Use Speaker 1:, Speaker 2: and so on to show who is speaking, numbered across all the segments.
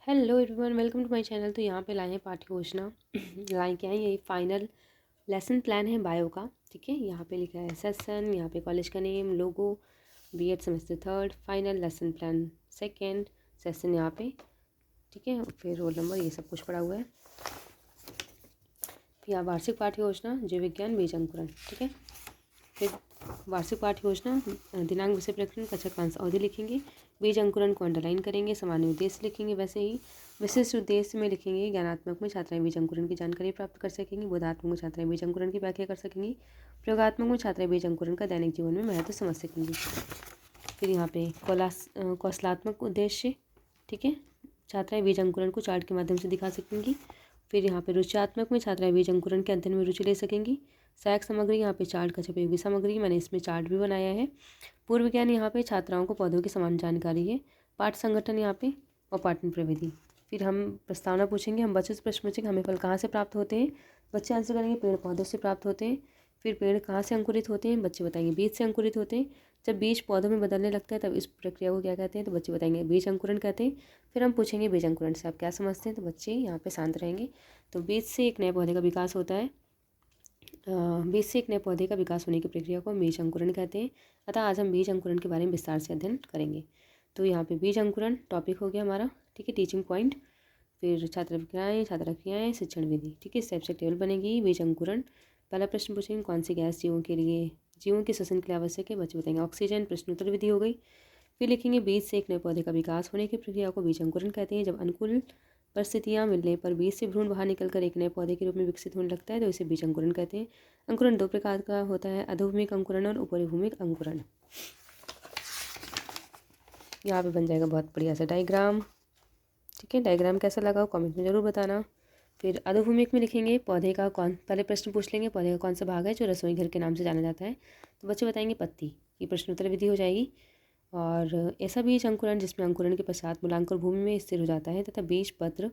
Speaker 1: Hello everyone, welcome to my channel. तो यहाँ पे लाए हैं पाठ्य योजना लाए क्या है, यही फाइनल लेसन प्लान है बायो का। ठीक है, यहाँ पे लिखा है सेशन, यहाँ पे कॉलेज का name, logo, B Ed semester third, final lesson plan second, session यहाँ पे। ठीक है, फिर रोल नंबर, ये सब कुछ पड़ा हुआ है। फिर यहाँ वार्षिक पाठ्य योजना, जीव विज्ञान, बीज अंकुरण। ठीक है, फिर वार्षिक पाठ्य योजना, दिनांक, विषय, प्रकरण, कक्षा कांश अवधि लिखेंगे। बीज अंकुरण को अंडरलाइन करेंगे। सामान्य उद्देश्य लिखेंगे, वैसे ही विशिष्ट उद्देश्य में लिखेंगे। ज्ञानात्मक में छात्राएं बीज अंकुरण की जानकारी प्राप्त कर सकेंगी। बोधात्मक में छात्राएं बीज अंकुरण की व्याख्या कर सकेंगी। प्रयोगात्मक में छात्राएं बीज अंकुरण का दैनिक जीवन में महत्व समझ सकेंगी। फिर यहाँ पे कौशलात्मक उद्देश्य, ठीक है, छात्राएं बीज अंकुरण को चार्ट के माध्यम से दिखा सकेंगी। फिर यहाँ पे रुचियात्मक में छात्राएं बीज अंकुरण के अध्ययन में रुचि ले सकेंगी। सहायक सामग्री, यहाँ पे चार्ट का उपयोगी सामग्री, मैंने इसमें चार्ट भी बनाया है। पूर्व ज्ञान, यहाँ पे छात्राओं को पौधों की समान जानकारी है। पाठ संगठन यहाँ पे, और पाठन प्रविधि। फिर हम प्रस्तावना पूछेंगे, हम बच्चों से प्रश्न पूछेंगे, हमें फल कहाँ से प्राप्त होते हैं। बच्चे आंसर करेंगे पेड़ पौधों से प्राप्त होते हैं। फिर पेड़ कहाँ से अंकुरित होते हैं, बच्चे बताएंगे बीज से अंकुरित होते हैं। जब बीज पौधों में बदलने लगता है तब इस प्रक्रिया को क्या कहते हैं, तो बच्चे बताएंगे बीज अंकुरण कहते हैं। फिर हम पूछेंगे बीज अंकुरण से आप क्या समझते हैं, तो बच्चे यहाँ पे शांत रहेंगे। तो बीज से एक नए पौधे का विकास होता है। बीज से एक नए पौधे का विकास होने की प्रक्रिया को बीज अंकुरण कहते हैं। अतः आज हम बीज अंकुरण के बारे में विस्तार से अध्ययन करेंगे। तो यहाँ पे बीज अंकुरण टॉपिक हो गया हमारा। ठीक है, टीचिंग पॉइंट, फिर छात्र क्रियाएँ, शिक्षण विधि। ठीक है, इस टाइप से टेबल बनेगी। बीज अंकुरण, पहला प्रश्न पूछेंगे कौन सी गैस जीवों के श्वसन के लिए आवश्यक है, बच्चे बताएंगे ऑक्सीजन। प्रश्नोत्तर विधि हो गई। फिर लिखेंगे बीज से एक नए पौधे का विकास होने की प्रक्रिया को बीज अंकुरण कहते हैं। जब अनुकूल परिस्थितियाँ मिलने पर बीज से भ्रूण बाहर निकलकर एक नए पौधे के रूप में विकसित होने लगता है, तो इसे बीज अंकुरण कहते हैं। अंकुरण दो प्रकार का होता है, अधोभूमिक अंकुरण और उपरिभूमिक अंकुरण। यहाँ पे बन जाएगा बहुत बढ़िया सा डायग्राम। ठीक है, डायग्राम कैसा लगा कमेंट में ज़रूर बताना। फिर अधोभूमिक में लिखेंगे पौधे का पहले प्रश्न पूछ लेंगे, पौधे का कौन सा भाग है जो रसोई घर के नाम से जाना जाता है, तो बच्चे बताएंगे पत्ती। ये प्रश्नोत्तर विधि हो जाएगी। और ऐसा बीज अंकुरण जिसमें अंकुरण के पश्चात मूलांकुर भूमि में स्थिर हो जाता है तथा बीज पत्र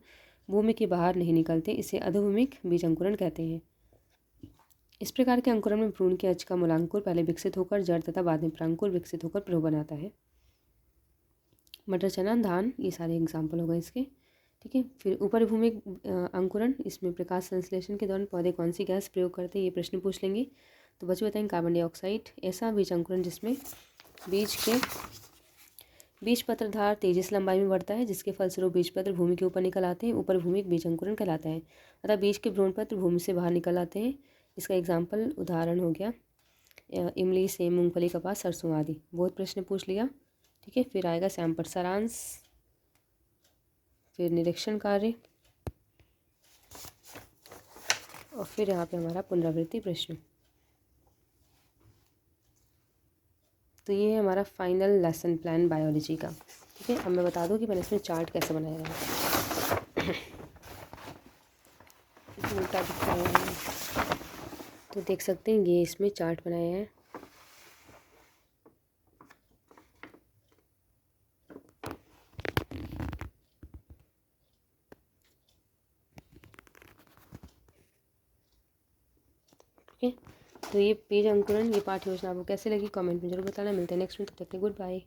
Speaker 1: भूमि के बाहर नहीं निकलते, इसे अधोभूमिक बीज अंकुरण कहते हैं। इस प्रकार के अंकुरण में भ्रूण के अक्ष का मूलांकुर पहले विकसित होकर जड़ तथा बाद में प्रांकुर विकसित होकर प्रभु बनाता है। मटर, चना, धान, ये सारे एग्जाम्पल हो गए इसके। ठीक है, फिर उपरिभूमिक अंकुरण, इसमें प्रकाश संश्लेषण के दौरान पौधे कौन सी गैस प्रयोग करते हैं, ये प्रश्न पूछ लेंगे, तो बच्चे बताएंगे कार्बन डाइऑक्साइड। ऐसा बीज अंकुरण जिसमें बीज पत्रधार तेजी से लंबाई में बढ़ता है, जिसके फलस्वरूप बीज पत्र भूमि के ऊपर निकल आते हैं, उपरिभूमिक बीज अंकुरण कहलाता है। अतः बीज के भ्रूण पत्र भूमि से बाहर निकल आते हैं। इसका एग्जाम्पल उदाहरण हो गया इमली, सेम, मूंगफली, कपास, सरसों आदि। बहुत प्रश्न पूछ लिया। ठीक है, फिर आएगा सैंपल सारांश, फिर निरीक्षण कार्य, और फिर यहाँ पे हमारा पुनरावृत्ति प्रश्न। तो ये है हमारा फाइनल लेसन प्लान बायोलॉजी का। ठीक है, अब मैं बता दूँ कि मैंने इसमें चार्ट कैसे बनाया है। उल्टा दिखाया है, तो देख सकते हैं ये इसमें चार्ट बनाया है। ठीक है, तो ये बीज अंकुरण, ये पाठ्य योजना आपको कैसे लगी कमेंट में जरूर बताना। मिलते हैं नेक्स्ट में, तब तक के गुड बाय।